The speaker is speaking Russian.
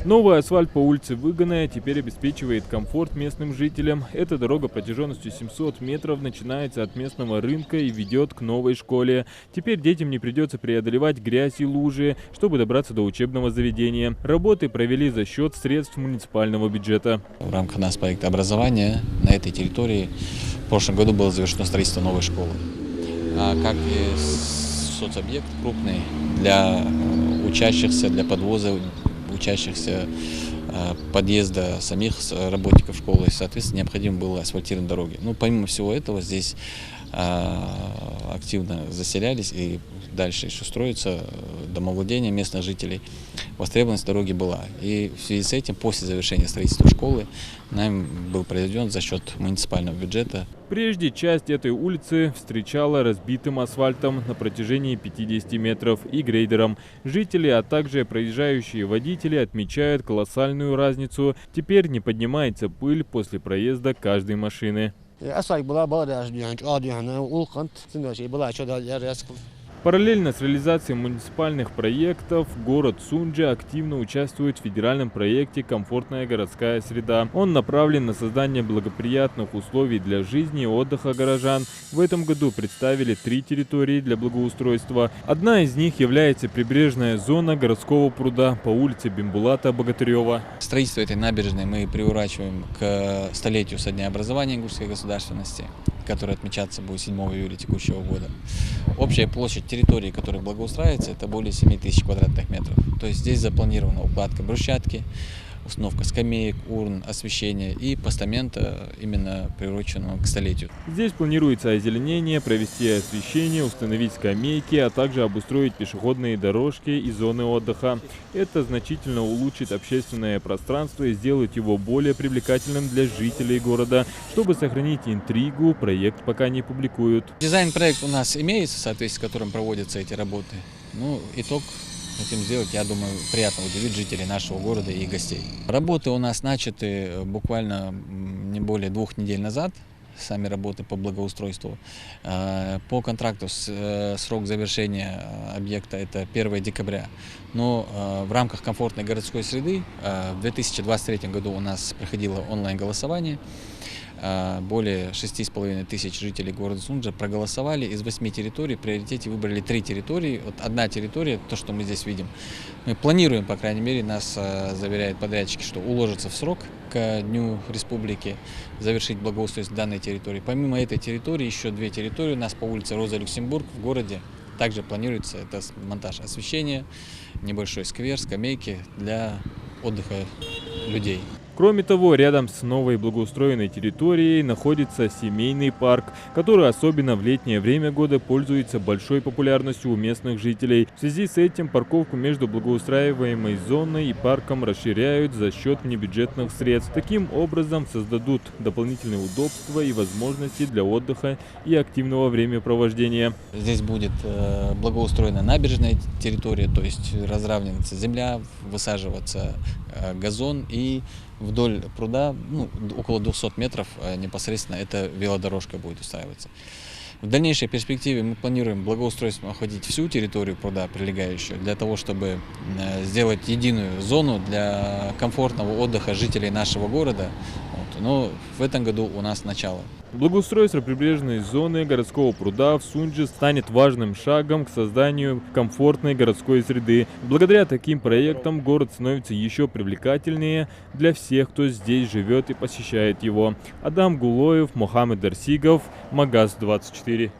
Новый асфальт по улице Выгонная теперь обеспечивает комфорт местным жителям. Эта дорога протяженностью 700 метров начинается от местного рынка и ведет к новой школе. Теперь детям не придется преодолевать грязь и лужи, чтобы добраться до учебного заведения. Работы провели за счет средств муниципального бюджета. В рамках нас проекта образования на этой территории в прошлом году было завершено строительство новой школы. Как и соцобъект крупный для учащихся, для подвоза учащихся, подъезда самих работников школы, соответственно, необходимо было асфальтировать дороги. Ну, помимо всего этого, здесь активно заселялись и дальше еще строятся домовладения местных жителей. Востребованность дороги была. И в связи с этим, после завершения строительства школы, нам был произведен за счет муниципального бюджета. Прежде часть этой улицы встречала разбитым асфальтом на протяжении 50 метров и грейдером. Жители, а также проезжающие водители отмечают колоссальную разницу. Теперь не поднимается пыль после проезда каждой машины. Параллельно с реализацией муниципальных проектов, город Сунджа активно участвует в федеральном проекте «Комфортная городская среда». Он направлен на создание благоприятных условий для жизни и отдыха горожан. В этом году представили 3 территории для благоустройства. Одна из них является прибрежная зона городского пруда по улице Бимбулата-Богатырева. Строительство этой набережной мы приурачиваем к столетию со дня образования ингушской государственности, который отмечаться будет 7 июля текущего года. Общая площадь территории, которая благоустраивается, это более 7000 квадратных метров. То есть здесь запланирована укладка брусчатки, установка скамеек, урн, освещение и постамента, именно приуроченного к столетию. Здесь планируется озеленение, провести освещение, установить скамейки, а также обустроить пешеходные дорожки и зоны отдыха. Это значительно улучшит общественное пространство и сделает его более привлекательным для жителей города. Чтобы сохранить интригу, проект пока не публикуют. Дизайн-проект у нас имеется, в соответствии с которым проводятся эти работы. Ну, итог хотим сделать, я думаю, приятно удивить жителей нашего города и гостей. Работы у нас начаты буквально не более 2 недель назад. Сами работы по благоустройству. По контракту срок завершения объекта это 1 декабря. Но в рамках комфортной городской среды в 2023 году у нас проходило онлайн-голосование. Более 6500 жителей города Сунджа проголосовали. Из 8 территорий в приоритете выбрали 3 территории. Вот одна территория, то, что мы здесь видим. Мы планируем, по крайней мере, нас заверяют подрядчики, что уложится в срок к Дню Республики завершить благоустройство данной территории. Помимо этой территории, еще 2 территории у нас по улице Роза Люксембург в городе. Также планируется это монтаж освещения, небольшой сквер, скамейки для отдыха людей. Кроме того, рядом с новой благоустроенной территорией находится семейный парк, который особенно в летнее время года пользуется большой популярностью у местных жителей. В связи с этим парковку между благоустраиваемой зоной и парком расширяют за счет внебюджетных средств. Таким образом создадут дополнительные удобства и возможности для отдыха и активного времяпровождения. Здесь будет благоустроена набережная территория, то есть разравниваться земля, высаживаться газон, и вдоль пруда, около 200 метров непосредственно эта велодорожка будет устраиваться. В дальнейшей перспективе мы планируем благоустройством охватить всю территорию пруда, прилегающую, для того, чтобы сделать единую зону для комфортного отдыха жителей нашего города. Но в этом году у нас начало. Благоустройство прибрежной зоны городского пруда в Сундже станет важным шагом к созданию комфортной городской среды. Благодаря таким проектам город становится еще привлекательнее для всех, кто здесь живет и посещает его. Адам Гулоев, Мохаммед Дарсигов, Магаз 24.